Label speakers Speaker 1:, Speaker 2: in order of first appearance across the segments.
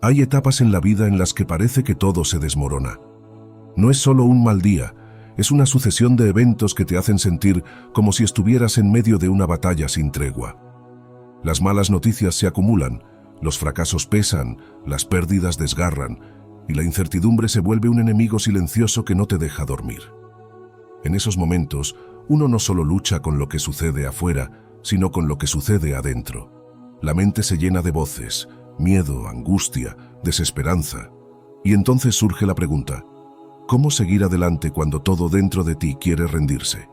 Speaker 1: Hay etapas en la vida en las que parece que todo se desmorona. No es solo un mal día, es una sucesión de eventos que te hacen sentir como si estuvieras en medio de una batalla sin tregua. Las malas noticias se acumulan, los fracasos pesan, las pérdidas desgarran, y la incertidumbre se vuelve un enemigo silencioso que no te deja dormir. En esos momentos, uno no solo lucha con lo que sucede afuera, sino con lo que sucede adentro. La mente se llena de voces, miedo, angustia, desesperanza. Y entonces surge la pregunta: ¿cómo seguir adelante cuando todo dentro de ti quiere rendirse?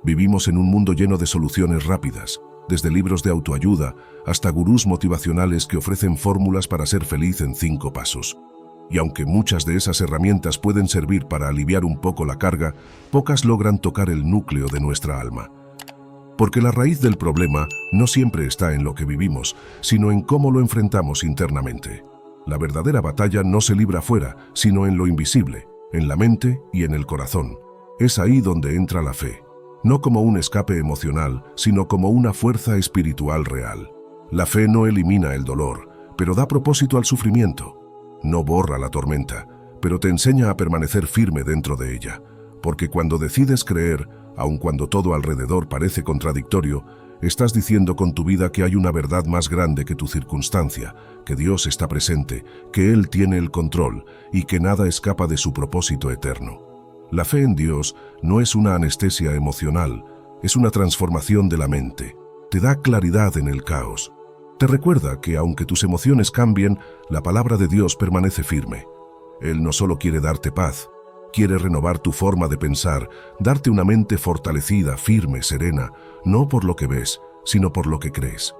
Speaker 1: Vivimos en un mundo lleno de soluciones rápidas, desde libros de autoayuda hasta gurús motivacionales que ofrecen fórmulas para ser feliz en 5 pasos. Y aunque muchas de esas herramientas pueden servir para aliviar un poco la carga, pocas logran tocar el núcleo de nuestra alma. Porque la raíz del problema no siempre está en lo que vivimos, sino en cómo lo enfrentamos internamente. La verdadera batalla no se libra fuera, sino en lo invisible, en la mente y en el corazón. Es ahí donde entra la fe, no como un escape emocional, sino como una fuerza espiritual real. La fe no elimina el dolor, pero da propósito al sufrimiento. No borra la tormenta, pero te enseña a permanecer firme dentro de ella, porque cuando decides creer, aun cuando todo alrededor parece contradictorio, estás diciendo con tu vida que hay una verdad más grande que tu circunstancia, que Dios está presente, que Él tiene el control y que nada escapa de su propósito eterno. La fe en Dios no es una anestesia emocional, es una transformación de la mente. Te da claridad en el caos. Te recuerda que aunque tus emociones cambien, la palabra de Dios permanece firme. Él no solo quiere darte paz, quiere renovar tu forma de pensar, darte una mente fortalecida, firme, serena, no por lo que ves, sino por lo que crees.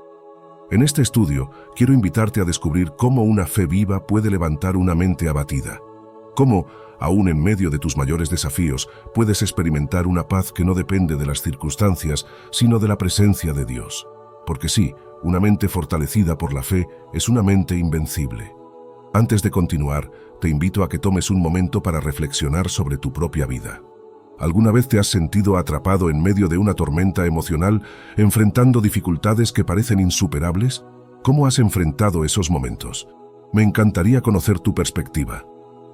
Speaker 1: En este estudio, quiero invitarte a descubrir cómo una fe viva puede levantar una mente abatida. Cómo, aún en medio de tus mayores desafíos, puedes experimentar una paz que no depende de las circunstancias, sino de la presencia de Dios. Porque sí, una mente fortalecida por la fe es una mente invencible. Antes de continuar, te invito a que tomes un momento para reflexionar sobre tu propia vida. ¿Alguna vez te has sentido atrapado en medio de una tormenta emocional, enfrentando dificultades que parecen insuperables? ¿Cómo has enfrentado esos momentos? Me encantaría conocer tu perspectiva.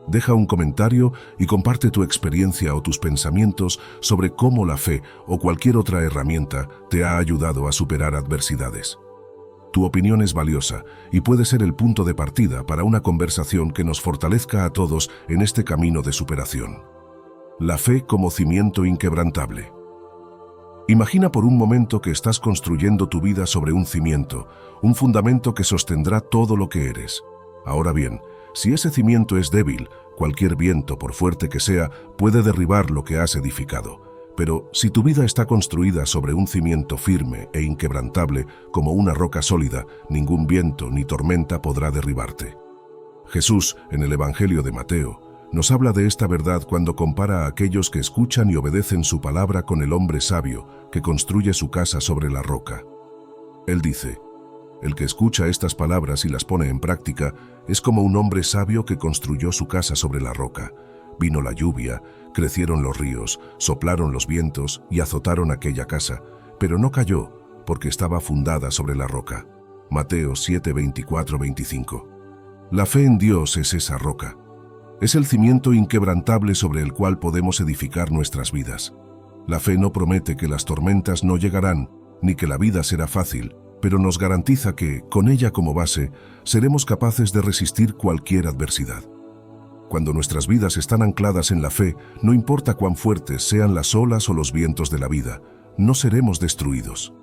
Speaker 1: Deja un comentario y comparte tu experiencia o tus pensamientos sobre cómo la fe o cualquier otra herramienta te ha ayudado a superar adversidades. Tu opinión es valiosa y puede ser el punto de partida para una conversación que nos fortalezca a todos en este camino de superación. La fe como cimiento inquebrantable. Imagina por un momento que estás construyendo tu vida sobre un cimiento, un fundamento que sostendrá todo lo que eres. Ahora bien, si ese cimiento es débil, cualquier viento, por fuerte que sea, puede derribar lo que has edificado. Pero si tu vida está construida sobre un cimiento firme e inquebrantable, como una roca sólida, ningún viento ni tormenta podrá derribarte. Jesús, en el Evangelio de Mateo, nos habla de esta verdad cuando compara a aquellos que escuchan y obedecen su palabra con el hombre sabio que construye su casa sobre la roca. Él dice: el que escucha estas palabras y las pone en práctica es como un hombre sabio que construyó su casa sobre la roca. Vino la lluvia, crecieron los ríos, soplaron los vientos y azotaron aquella casa, pero no cayó porque estaba fundada sobre la roca. Mateo 7, 24-25. La fe en Dios es esa roca. Es el cimiento inquebrantable sobre el cual podemos edificar nuestras vidas. La fe no promete que las tormentas no llegarán, ni que la vida será fácil, pero nos garantiza que, con ella como base, seremos capaces de resistir cualquier adversidad. Cuando nuestras vidas están ancladas en la fe, no importa cuán fuertes sean las olas o los vientos de la vida, no seremos destruidos.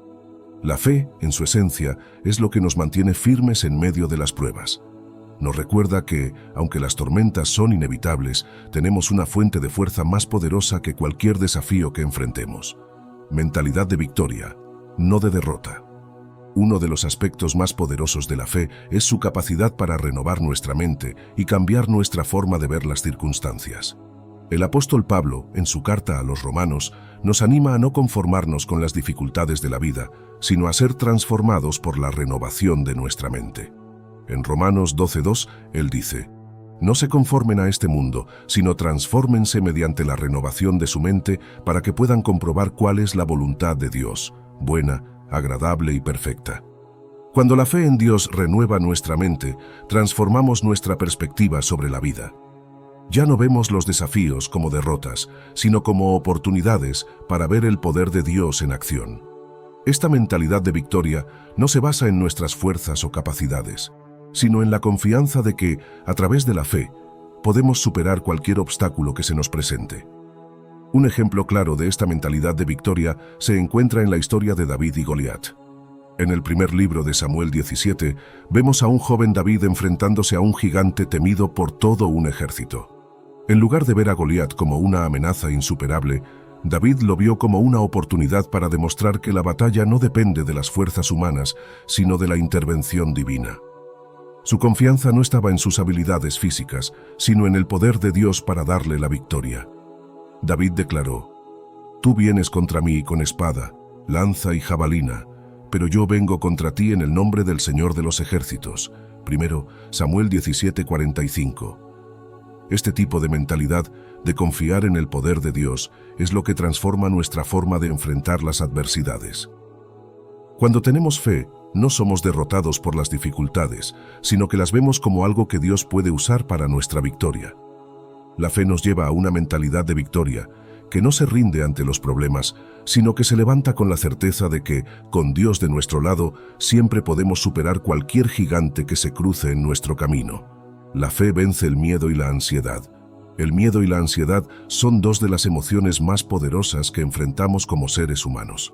Speaker 1: La fe, en su esencia, es lo que nos mantiene firmes en medio de las pruebas. Nos recuerda que, aunque las tormentas son inevitables, tenemos una fuente de fuerza más poderosa que cualquier desafío que enfrentemos. Mentalidad de victoria, no de derrota. Uno de los aspectos más poderosos de la fe es su capacidad para renovar nuestra mente y cambiar nuestra forma de ver las circunstancias. El apóstol Pablo, en su carta a los Romanos, nos anima a no conformarnos con las dificultades de la vida, sino a ser transformados por la renovación de nuestra mente. En Romanos 12:2, él dice: no se conformen a este mundo, sino transfórmense mediante la renovación de su mente para que puedan comprobar cuál es la voluntad de Dios, buena, agradable y perfecta. Cuando la fe en Dios renueva nuestra mente, transformamos nuestra perspectiva sobre la vida. Ya no vemos los desafíos como derrotas, sino como oportunidades para ver el poder de Dios en acción. Esta mentalidad de victoria no se basa en nuestras fuerzas o capacidades, sino en la confianza de que, a través de la fe, podemos superar cualquier obstáculo que se nos presente. Un ejemplo claro de esta mentalidad de victoria se encuentra en la historia de David y Goliat. En el primer libro de Samuel 17, vemos a un joven David enfrentándose a un gigante temido por todo un ejército. En lugar de ver a Goliat como una amenaza insuperable, David lo vio como una oportunidad para demostrar que la batalla no depende de las fuerzas humanas, sino de la intervención divina. Su confianza no estaba en sus habilidades físicas, sino en el poder de Dios para darle la victoria. David declaró: «Tú vienes contra mí con espada, lanza y jabalina, pero yo vengo contra ti en el nombre del Señor de los ejércitos». 1 Samuel 17:45. Este tipo de mentalidad, de confiar en el poder de Dios, es lo que transforma nuestra forma de enfrentar las adversidades. Cuando tenemos fe, no somos derrotados por las dificultades, sino que las vemos como algo que Dios puede usar para nuestra victoria. La fe nos lleva a una mentalidad de victoria, que no se rinde ante los problemas, sino que se levanta con la certeza de que, con Dios de nuestro lado, siempre podemos superar cualquier gigante que se cruce en nuestro camino. La fe vence el miedo y la ansiedad. El miedo y la ansiedad son dos de las emociones más poderosas que enfrentamos como seres humanos.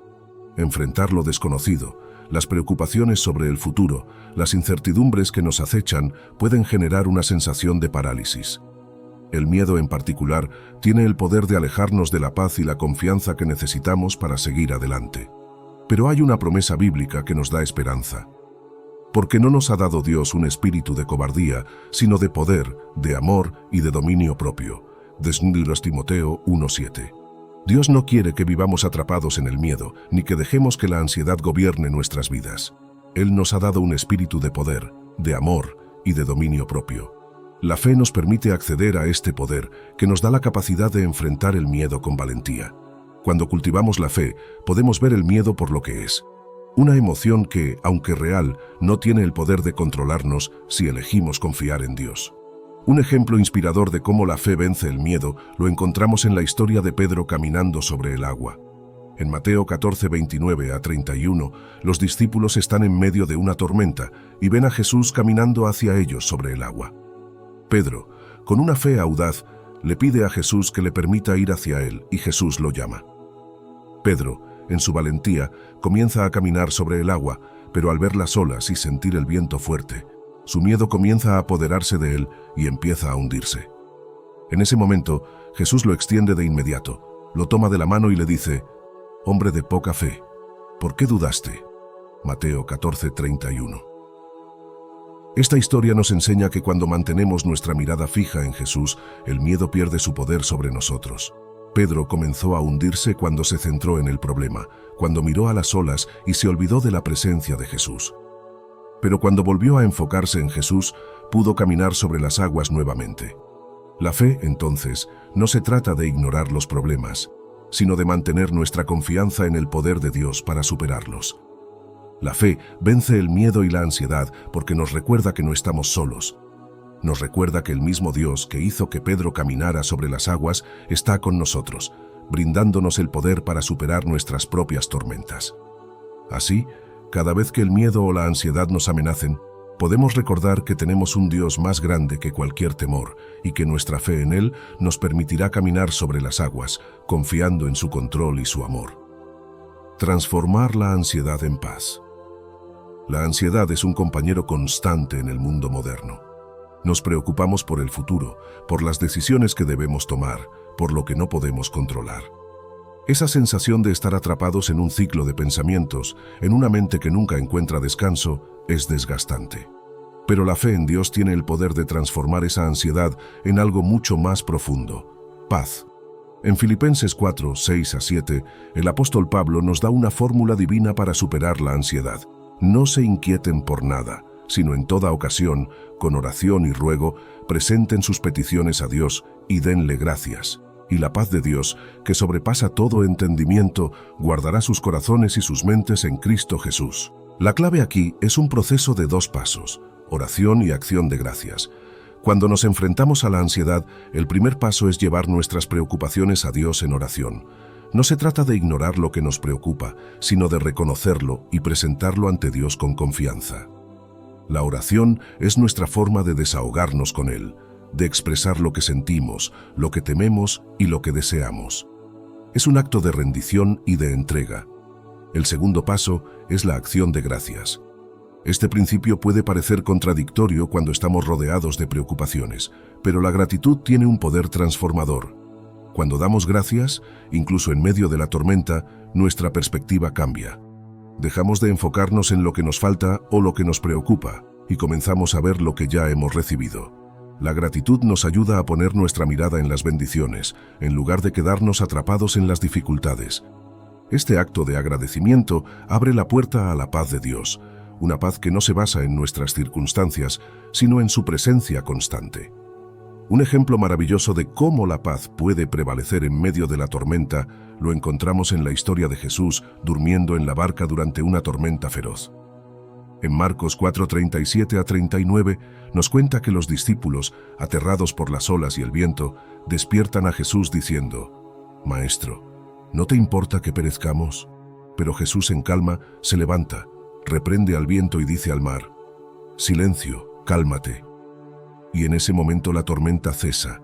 Speaker 1: Enfrentar lo desconocido, las preocupaciones sobre el futuro, las incertidumbres que nos acechan pueden generar una sensación de parálisis. El miedo en particular tiene el poder de alejarnos de la paz y la confianza que necesitamos para seguir adelante. Pero hay una promesa bíblica que nos da esperanza. Porque no nos ha dado Dios un espíritu de cobardía, sino de poder, de amor y de dominio propio. De Timoteo 1:7. Dios no quiere que vivamos atrapados en el miedo, ni que dejemos que la ansiedad gobierne nuestras vidas. Él nos ha dado un espíritu de poder, de amor y de dominio propio. La fe nos permite acceder a este poder, que nos da la capacidad de enfrentar el miedo con valentía. Cuando cultivamos la fe, podemos ver el miedo por lo que es. Una emoción que, aunque real, no tiene el poder de controlarnos si elegimos confiar en Dios. Un ejemplo inspirador de cómo la fe vence el miedo lo encontramos en la historia de Pedro caminando sobre el agua. En Mateo 14:29-31, los discípulos están en medio de una tormenta y ven a Jesús caminando hacia ellos sobre el agua. Pedro, con una fe audaz, le pide a Jesús que le permita ir hacia él y Jesús lo llama. Pedro, en su valentía, comienza a caminar sobre el agua, pero al ver las olas y sentir el viento fuerte, su miedo comienza a apoderarse de él y empieza a hundirse. En ese momento, Jesús lo extiende de inmediato, lo toma de la mano y le dice: «Hombre de poca fe, ¿por qué dudaste?». Mateo 14:31. Esta historia nos enseña que cuando mantenemos nuestra mirada fija en Jesús, el miedo pierde su poder sobre nosotros. Pedro comenzó a hundirse cuando se centró en el problema, cuando miró a las olas y se olvidó de la presencia de Jesús. Pero cuando volvió a enfocarse en Jesús, pudo caminar sobre las aguas nuevamente. La fe, entonces, no se trata de ignorar los problemas, sino de mantener nuestra confianza en el poder de Dios para superarlos. La fe vence el miedo y la ansiedad porque nos recuerda que no estamos solos. Nos recuerda que el mismo Dios que hizo que Pedro caminara sobre las aguas está con nosotros, brindándonos el poder para superar nuestras propias tormentas. Así, cada vez que el miedo o la ansiedad nos amenacen, podemos recordar que tenemos un Dios más grande que cualquier temor y que nuestra fe en Él nos permitirá caminar sobre las aguas, confiando en su control y su amor. Transformar la ansiedad en paz. La ansiedad es un compañero constante en el mundo moderno. Nos preocupamos por el futuro, por las decisiones que debemos tomar, por lo que no podemos controlar. Esa sensación de estar atrapados en un ciclo de pensamientos, en una mente que nunca encuentra descanso, es desgastante. Pero la fe en Dios tiene el poder de transformar esa ansiedad en algo mucho más profundo: paz. En Filipenses 4:6-7, el apóstol Pablo nos da una fórmula divina para superar la ansiedad. No se inquieten por nada, sino en toda ocasión, con oración y ruego, presenten sus peticiones a Dios y denle gracias. Y la paz de Dios, que sobrepasa todo entendimiento, guardará sus corazones y sus mentes en Cristo Jesús. La clave aquí es un proceso de 2 pasos, oración y acción de gracias. Cuando nos enfrentamos a la ansiedad, el primer paso es llevar nuestras preocupaciones a Dios en oración. No se trata de ignorar lo que nos preocupa, sino de reconocerlo y presentarlo ante Dios con confianza. La oración es nuestra forma de desahogarnos con Él, de expresar lo que sentimos, lo que tememos y lo que deseamos. Es un acto de rendición y de entrega. El segundo paso es la acción de gracias. Este principio puede parecer contradictorio cuando estamos rodeados de preocupaciones, pero la gratitud tiene un poder transformador. Cuando damos gracias, incluso en medio de la tormenta, nuestra perspectiva cambia. Dejamos de enfocarnos en lo que nos falta o lo que nos preocupa y comenzamos a ver lo que ya hemos recibido. La gratitud nos ayuda a poner nuestra mirada en las bendiciones, en lugar de quedarnos atrapados en las dificultades. Este acto de agradecimiento abre la puerta a la paz de Dios, una paz que no se basa en nuestras circunstancias, sino en su presencia constante. Un ejemplo maravilloso de cómo la paz puede prevalecer en medio de la tormenta lo encontramos en la historia de Jesús durmiendo en la barca durante una tormenta feroz. En Marcos 4:37-39 nos cuenta que los discípulos, aterrados por las olas y el viento, despiertan a Jesús diciendo: «Maestro, ¿no te importa que perezcamos?». Pero Jesús en calma se levanta, reprende al viento y dice al mar: «Silencio, cálmate». Y en ese momento la tormenta cesa.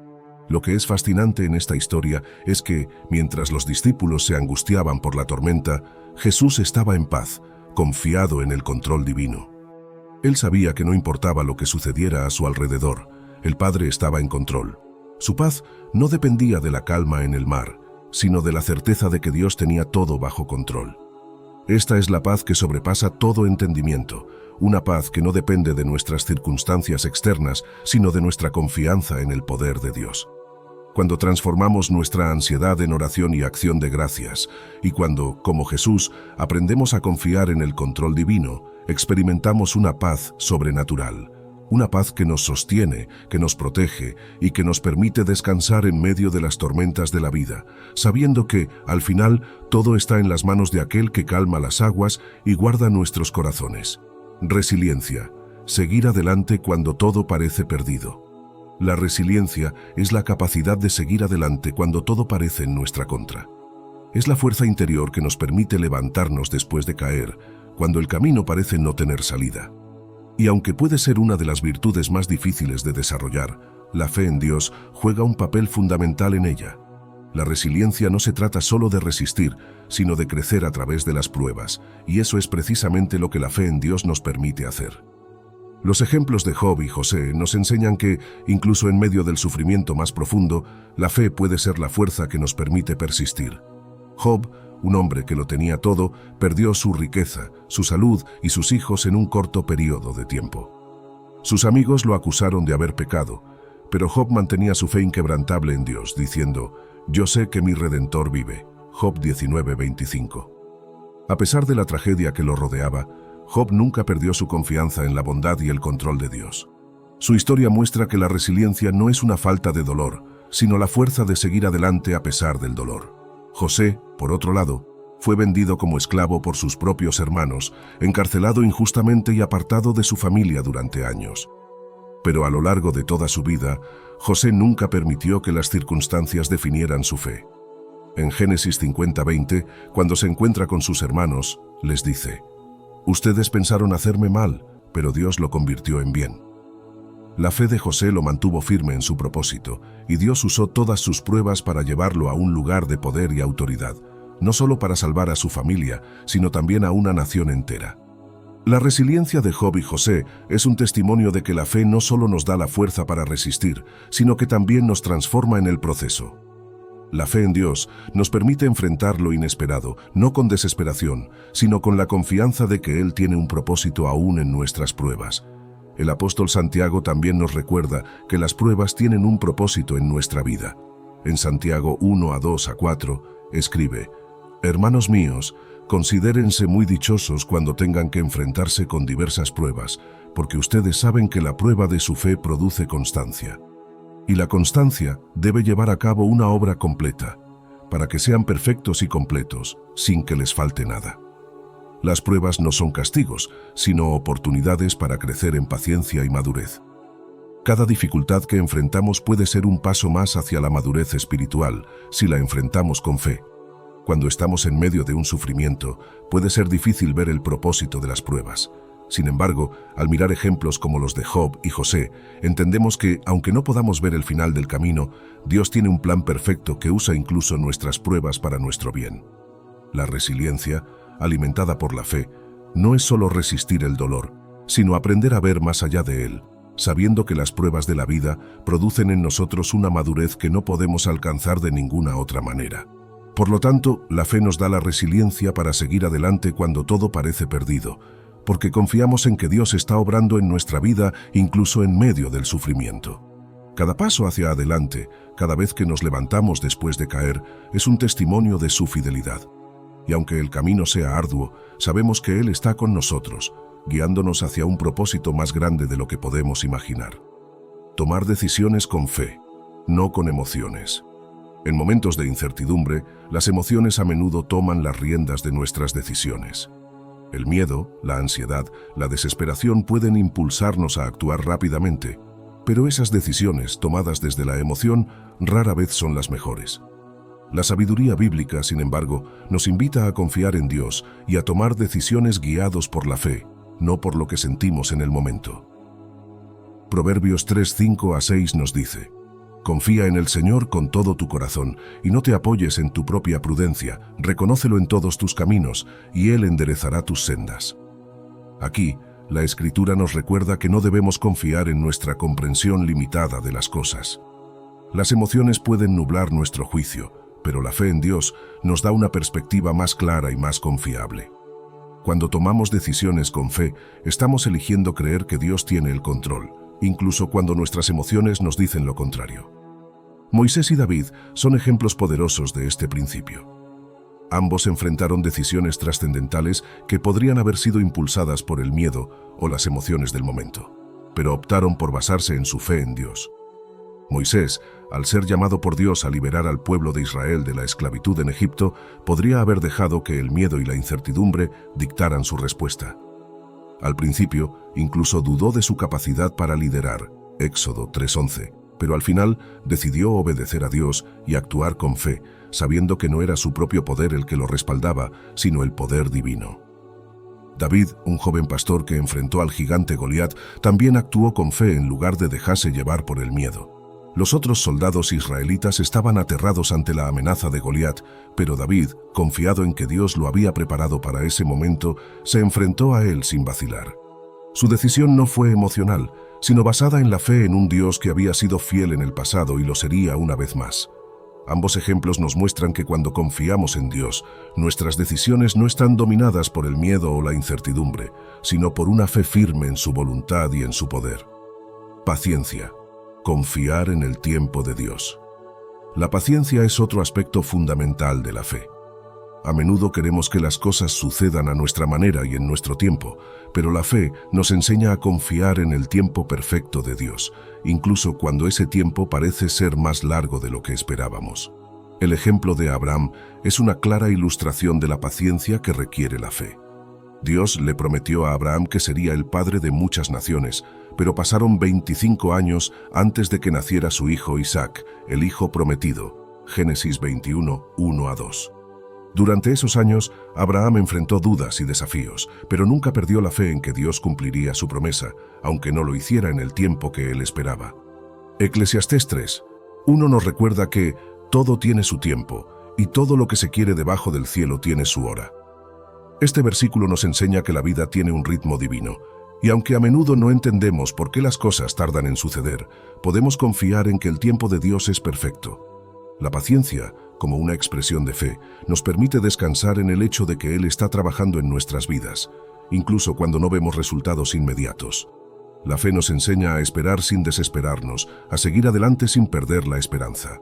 Speaker 1: Lo que es fascinante en esta historia es que, mientras los discípulos se angustiaban por la tormenta, Jesús estaba en paz, confiado en el control divino. Él sabía que no importaba lo que sucediera a su alrededor, el Padre estaba en control. Su paz no dependía de la calma en el mar, sino de la certeza de que Dios tenía todo bajo control. Esta es la paz que sobrepasa todo entendimiento, una paz que no depende de nuestras circunstancias externas, sino de nuestra confianza en el poder de Dios. Cuando transformamos nuestra ansiedad en oración y acción de gracias, y cuando, como Jesús, aprendemos a confiar en el control divino, experimentamos una paz sobrenatural, una paz que nos sostiene, que nos protege y que nos permite descansar en medio de las tormentas de la vida, sabiendo que, al final, todo está en las manos de aquel que calma las aguas y guarda nuestros corazones. Resiliencia, seguir adelante cuando todo parece perdido. La resiliencia es la capacidad de seguir adelante cuando todo parece en nuestra contra. Es la fuerza interior que nos permite levantarnos después de caer, cuando el camino parece no tener salida. Y aunque puede ser una de las virtudes más difíciles de desarrollar, la fe en Dios juega un papel fundamental en ella. La resiliencia no se trata solo de resistir, sino de crecer a través de las pruebas, y eso es precisamente lo que la fe en Dios nos permite hacer. Los ejemplos de Job y José nos enseñan que, incluso en medio del sufrimiento más profundo, la fe puede ser la fuerza que nos permite persistir. Job, un hombre que lo tenía todo, perdió su riqueza, su salud y sus hijos en un corto periodo de tiempo. Sus amigos lo acusaron de haber pecado, pero Job mantenía su fe inquebrantable en Dios, diciendo: «Yo sé que mi Redentor vive». Job 19:25. A pesar de la tragedia que lo rodeaba, Job nunca perdió su confianza en la bondad y el control de Dios. Su historia muestra que la resiliencia no es una falta de dolor, sino la fuerza de seguir adelante a pesar del dolor. José, por otro lado, fue vendido como esclavo por sus propios hermanos, encarcelado injustamente y apartado de su familia durante años. Pero a lo largo de toda su vida, José nunca permitió que las circunstancias definieran su fe. En Génesis 50:20, cuando se encuentra con sus hermanos, les dice: «Ustedes pensaron hacerme mal, pero Dios lo convirtió en bien». La fe de José lo mantuvo firme en su propósito, y Dios usó todas sus pruebas para llevarlo a un lugar de poder y autoridad, no solo para salvar a su familia, sino también a una nación entera. La resiliencia de Job y José es un testimonio de que la fe no solo nos da la fuerza para resistir, sino que también nos transforma en el proceso. La fe en Dios nos permite enfrentar lo inesperado, no con desesperación, sino con la confianza de que Él tiene un propósito aún en nuestras pruebas. El apóstol Santiago también nos recuerda que las pruebas tienen un propósito en nuestra vida. En Santiago 1:2-4 escribe: «Hermanos míos, considérense muy dichosos cuando tengan que enfrentarse con diversas pruebas, porque ustedes saben que la prueba de su fe produce constancia. Y la constancia debe llevar a cabo una obra completa, para que sean perfectos y completos, sin que les falte nada». Las pruebas no son castigos, sino oportunidades para crecer en paciencia y madurez. Cada dificultad que enfrentamos puede ser un paso más hacia la madurez espiritual, si la enfrentamos con fe. Cuando estamos en medio de un sufrimiento, puede ser difícil ver el propósito de las pruebas. Sin embargo, al mirar ejemplos como los de Job y José, entendemos que, aunque no podamos ver el final del camino, Dios tiene un plan perfecto que usa incluso nuestras pruebas para nuestro bien. La resiliencia, alimentada por la fe, no es solo resistir el dolor, sino aprender a ver más allá de él, sabiendo que las pruebas de la vida producen en nosotros una madurez que no podemos alcanzar de ninguna otra manera. Por lo tanto, la fe nos da la resiliencia para seguir adelante cuando todo parece perdido, porque confiamos en que Dios está obrando en nuestra vida incluso en medio del sufrimiento. Cada paso hacia adelante, cada vez que nos levantamos después de caer, es un testimonio de su fidelidad. Y aunque el camino sea arduo, sabemos que Él está con nosotros, guiándonos hacia un propósito más grande de lo que podemos imaginar. Tomar decisiones con fe, no con emociones. En momentos de incertidumbre, las emociones a menudo toman las riendas de nuestras decisiones. El miedo, la ansiedad, la desesperación pueden impulsarnos a actuar rápidamente, pero esas decisiones tomadas desde la emoción rara vez son las mejores. La sabiduría bíblica, sin embargo, nos invita a confiar en Dios y a tomar decisiones guiados por la fe, no por lo que sentimos en el momento. Proverbios 3:5-6 nos dice: confía en el Señor con todo tu corazón y no te apoyes en tu propia prudencia, reconócelo en todos tus caminos y Él enderezará tus sendas. Aquí, la Escritura nos recuerda que no debemos confiar en nuestra comprensión limitada de las cosas. Las emociones pueden nublar nuestro juicio, pero la fe en Dios nos da una perspectiva más clara y más confiable. Cuando tomamos decisiones con fe, estamos eligiendo creer que Dios tiene el control, incluso cuando nuestras emociones nos dicen lo contrario. Moisés y David son ejemplos poderosos de este principio. Ambos enfrentaron decisiones trascendentales que podrían haber sido impulsadas por el miedo o las emociones del momento, pero optaron por basarse en su fe en Dios. Moisés, al ser llamado por Dios a liberar al pueblo de Israel de la esclavitud en Egipto, podría haber dejado que el miedo y la incertidumbre dictaran su respuesta. Al principio, incluso dudó de su capacidad para liderar, Éxodo 3:11, pero al final decidió obedecer a Dios y actuar con fe, sabiendo que no era su propio poder el que lo respaldaba, sino el poder divino. David, un joven pastor que enfrentó al gigante Goliat, también actuó con fe en lugar de dejarse llevar por el miedo. Los otros soldados israelitas estaban aterrados ante la amenaza de Goliat, pero David, confiado en que Dios lo había preparado para ese momento, se enfrentó a él sin vacilar. Su decisión no fue emocional, sino basada en la fe en un Dios que había sido fiel en el pasado y lo sería una vez más. Ambos ejemplos nos muestran que cuando confiamos en Dios, nuestras decisiones no están dominadas por el miedo o la incertidumbre, sino por una fe firme en su voluntad y en su poder. Paciencia. Confiar en el tiempo de Dios. La paciencia es otro aspecto fundamental de la fe. A menudo queremos que las cosas sucedan a nuestra manera y en nuestro tiempo, pero la fe nos enseña a confiar en el tiempo perfecto de Dios, incluso cuando ese tiempo parece ser más largo de lo que esperábamos. El ejemplo de Abraham es una clara ilustración de la paciencia que requiere la fe. Dios le prometió a Abraham que sería el padre de muchas naciones, pero pasaron 25 años antes de que naciera su hijo Isaac, el hijo prometido. Génesis 21, 1-2. Durante esos años, Abraham enfrentó dudas y desafíos, pero nunca perdió la fe en que Dios cumpliría su promesa, aunque no lo hiciera en el tiempo que él esperaba. Eclesiastés 3:1 nos recuerda que todo tiene su tiempo, y todo lo que se quiere debajo del cielo tiene su hora. Este versículo nos enseña que la vida tiene un ritmo divino, y aunque a menudo no entendemos por qué las cosas tardan en suceder, podemos confiar en que el tiempo de Dios es perfecto. La paciencia, como una expresión de fe, nos permite descansar en el hecho de que Él está trabajando en nuestras vidas, incluso cuando no vemos resultados inmediatos. La fe nos enseña a esperar sin desesperarnos, a seguir adelante sin perder la esperanza.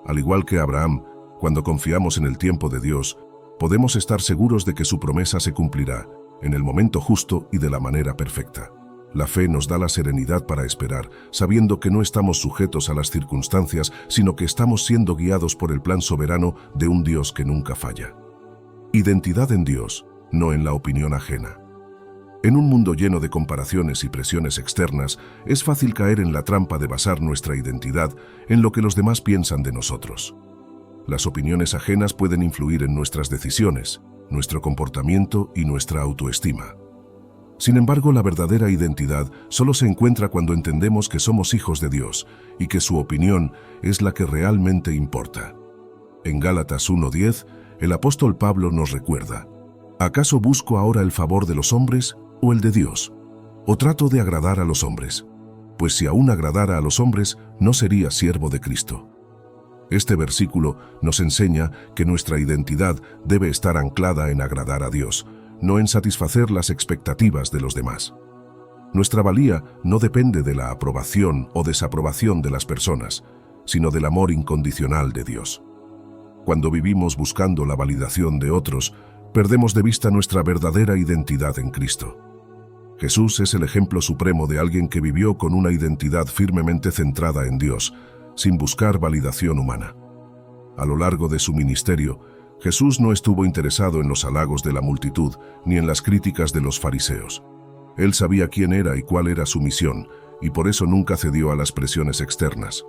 Speaker 1: Al igual que Abraham, cuando confiamos en el tiempo de Dios, podemos estar seguros de que su promesa se cumplirá, en el momento justo y de la manera perfecta. La fe nos da la serenidad para esperar, sabiendo que no estamos sujetos a las circunstancias, sino que estamos siendo guiados por el plan soberano de un Dios que nunca falla. Identidad en Dios. no en la opinión ajena. En un mundo lleno de comparaciones y presiones externas, es fácil caer en la trampa de basar nuestra identidad en lo que los demás piensan de nosotros. Las opiniones ajenas pueden influir en nuestras decisiones, nuestro comportamiento y nuestra autoestima. Sin embargo, la verdadera identidad solo se encuentra cuando entendemos que somos hijos de Dios y que su opinión es la que realmente importa. En Gálatas 1:10, el apóstol Pablo nos recuerda: ¿acaso busco ahora el favor de los hombres o el de Dios? ¿O trato de agradar a los hombres? Pues si aún agradara a los hombres, no sería siervo de Cristo. Este versículo nos enseña que nuestra identidad debe estar anclada en agradar a Dios, no en satisfacer las expectativas de los demás. Nuestra valía no depende de la aprobación o desaprobación de las personas, sino del amor incondicional de Dios. Cuando vivimos buscando la validación de otros, perdemos de vista nuestra verdadera identidad en Cristo. Jesús es el ejemplo supremo de alguien que vivió con una identidad firmemente centrada en Dios, sin buscar validación humana. A lo largo de su ministerio, Jesús no estuvo interesado en los halagos de la multitud ni en las críticas de los fariseos. Él sabía quién era y cuál era su misión, y por eso nunca cedió a las presiones externas.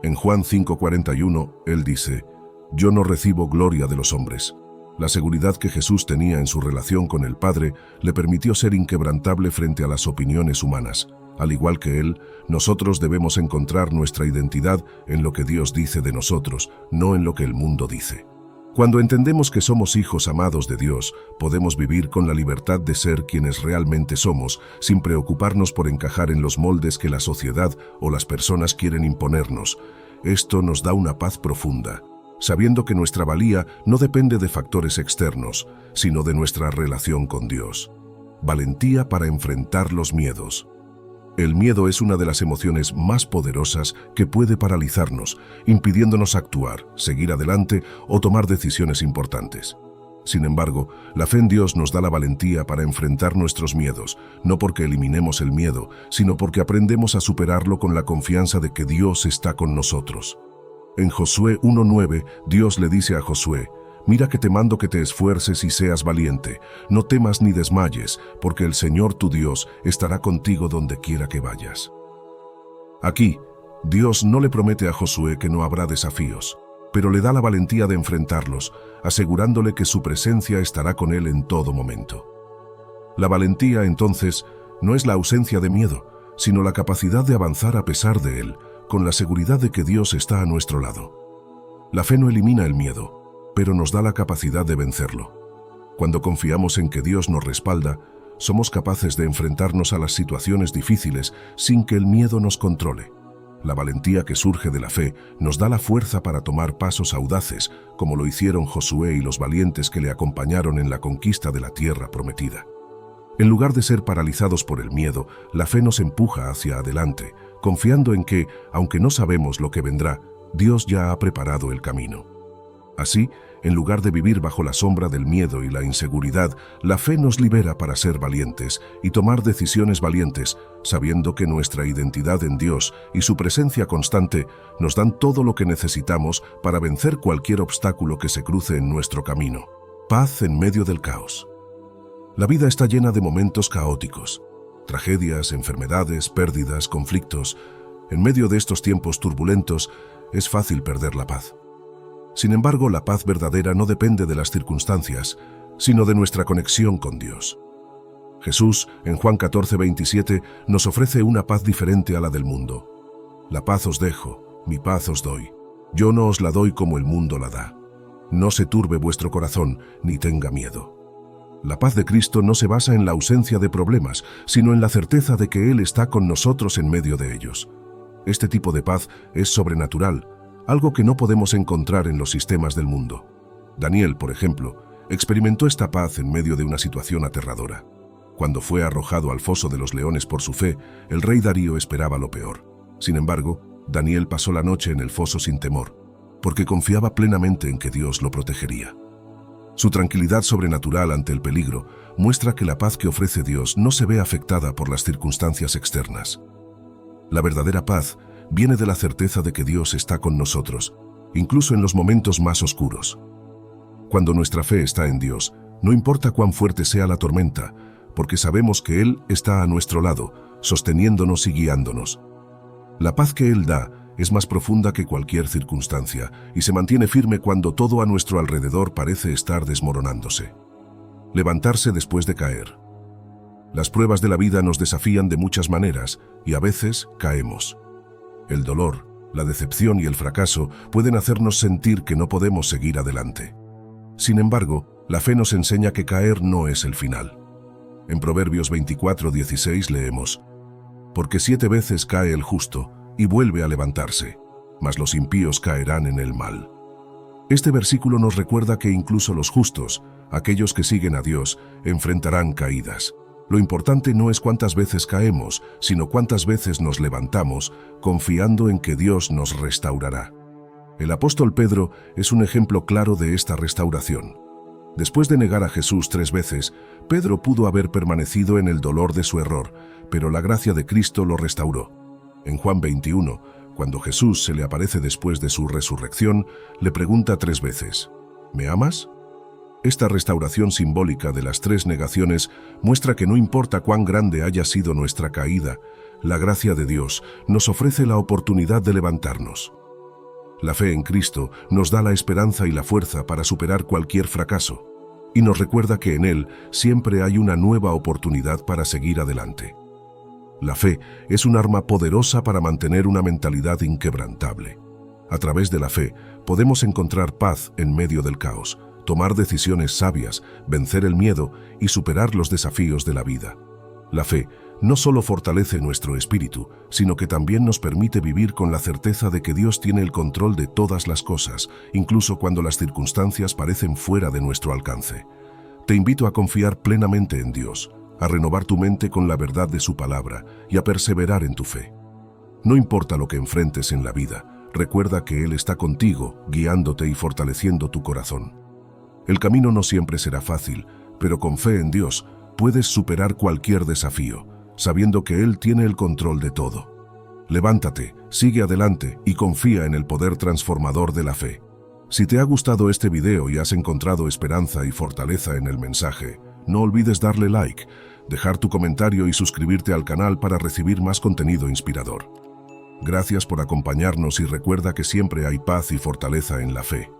Speaker 1: En Juan 5:41, él dice: «Yo no recibo gloria de los hombres». La seguridad que Jesús tenía en su relación con el Padre le permitió ser inquebrantable frente a las opiniones humanas. Al igual que Él, nosotros debemos encontrar nuestra identidad en lo que Dios dice de nosotros, no en lo que el mundo dice. Cuando entendemos que somos hijos amados de Dios, podemos vivir con la libertad de ser quienes realmente somos, sin preocuparnos por encajar en los moldes que la sociedad o las personas quieren imponernos. Esto nos da una paz profunda, sabiendo que nuestra valía no depende de factores externos, sino de nuestra relación con Dios. Valentía para enfrentar los miedos. El miedo es una de las emociones más poderosas que puede paralizarnos, impidiéndonos actuar, seguir adelante o tomar decisiones importantes. Sin embargo, la fe en Dios nos da la valentía para enfrentar nuestros miedos, no porque eliminemos el miedo, sino porque aprendemos a superarlo con la confianza de que Dios está con nosotros. En Josué 1:9, Dios le dice a Josué: «Mira que te mando que te esfuerces y seas valiente, no temas ni desmayes, porque el Señor tu Dios estará contigo donde quiera que vayas». Aquí, Dios no le promete a Josué que no habrá desafíos, pero le da la valentía de enfrentarlos, asegurándole que su presencia estará con él en todo momento. La valentía, entonces, no es la ausencia de miedo, sino la capacidad de avanzar a pesar de él, con la seguridad de que Dios está a nuestro lado. La fe no elimina el miedo, pero nos da la capacidad de vencerlo. Cuando confiamos en que Dios nos respalda, somos capaces de enfrentarnos a las situaciones difíciles sin que el miedo nos controle. La valentía que surge de la fe nos da la fuerza para tomar pasos audaces, como lo hicieron Josué y los valientes que le acompañaron en la conquista de la tierra prometida. En lugar de ser paralizados por el miedo, la fe nos empuja hacia adelante, confiando en que, aunque no sabemos lo que vendrá, Dios ya ha preparado el camino. Así, en lugar de vivir bajo la sombra del miedo y la inseguridad, la fe nos libera para ser valientes y tomar decisiones valientes, sabiendo que nuestra identidad en Dios y su presencia constante nos dan todo lo que necesitamos para vencer cualquier obstáculo que se cruce en nuestro camino. Paz en medio del caos. La vida está llena de momentos caóticos, tragedias, enfermedades, pérdidas, conflictos. En medio de estos tiempos turbulentos, es fácil perder la paz. Sin embargo, la paz verdadera no depende de las circunstancias, sino de nuestra conexión con Dios. Jesús, en Juan 14:27, nos ofrece una paz diferente a la del mundo. «La paz os dejo, mi paz os doy. Yo no os la doy como el mundo la da. No se turbe vuestro corazón, ni tenga miedo». La paz de Cristo no se basa en la ausencia de problemas, sino en la certeza de que Él está con nosotros en medio de ellos. Este tipo de paz es sobrenatural, algo que no podemos encontrar en los sistemas del mundo. Daniel, por ejemplo, experimentó esta paz en medio de una situación aterradora. Cuando fue arrojado al foso de los leones por su fe, el rey Darío esperaba lo peor. Sin embargo, Daniel pasó la noche en el foso sin temor, porque confiaba plenamente en que Dios lo protegería. Su tranquilidad sobrenatural ante el peligro muestra que la paz que ofrece Dios no se ve afectada por las circunstancias externas. La verdadera paz viene de la certeza de que Dios está con nosotros, incluso en los momentos más oscuros. Cuando nuestra fe está en Dios, No importa cuán fuerte sea la tormenta, porque sabemos que Él está a nuestro lado, sosteniéndonos y guiándonos. La paz que Él da es más profunda que cualquier circunstancia y se mantiene firme cuando todo a nuestro alrededor parece estar desmoronándose. Levantarse después de caer. Las pruebas de la vida nos desafían de muchas maneras y a veces caemos. El dolor, la decepción y el fracaso pueden hacernos sentir que no podemos seguir adelante. Sin embargo, la fe nos enseña que caer no es el final. En Proverbios 24:16 leemos: «Porque 7 veces cae el justo y vuelve a levantarse, mas los impíos caerán en el mal». Este versículo nos recuerda que incluso los justos, aquellos que siguen a Dios, enfrentarán caídas. Lo importante no es cuántas veces caemos, sino cuántas veces nos levantamos, confiando en que Dios nos restaurará. El apóstol Pedro es un ejemplo claro de esta restauración. Después de negar a Jesús 3 veces, Pedro pudo haber permanecido en el dolor de su error, pero la gracia de Cristo lo restauró. En Juan 21, cuando Jesús se le aparece después de su resurrección, le pregunta 3 veces: ¿me amas? Esta restauración simbólica de las 3 negaciones muestra que no importa cuán grande haya sido nuestra caída, la gracia de Dios nos ofrece la oportunidad de levantarnos. La fe en Cristo nos da la esperanza y la fuerza para superar cualquier fracaso, y nos recuerda que en Él siempre hay una nueva oportunidad para seguir adelante. La fe es un arma poderosa para mantener una mentalidad inquebrantable. A través de la fe podemos encontrar paz en medio del caos, tomar decisiones sabias, vencer el miedo y superar los desafíos de la vida. La fe no solo fortalece nuestro espíritu, sino que también nos permite vivir con la certeza de que Dios tiene el control de todas las cosas, incluso cuando las circunstancias parecen fuera de nuestro alcance. Te invito a confiar plenamente en Dios, a renovar tu mente con la verdad de su palabra y a perseverar en tu fe. No importa lo que enfrentes en la vida, recuerda que Él está contigo, guiándote y fortaleciendo tu corazón. El camino no siempre será fácil, pero con fe en Dios puedes superar cualquier desafío, sabiendo que Él tiene el control de todo. Levántate, sigue adelante y confía en el poder transformador de la fe. Si te ha gustado este video y has encontrado esperanza y fortaleza en el mensaje, no olvides darle like, dejar tu comentario y suscribirte al canal para recibir más contenido inspirador. Gracias por acompañarnos y recuerda que siempre hay paz y fortaleza en la fe.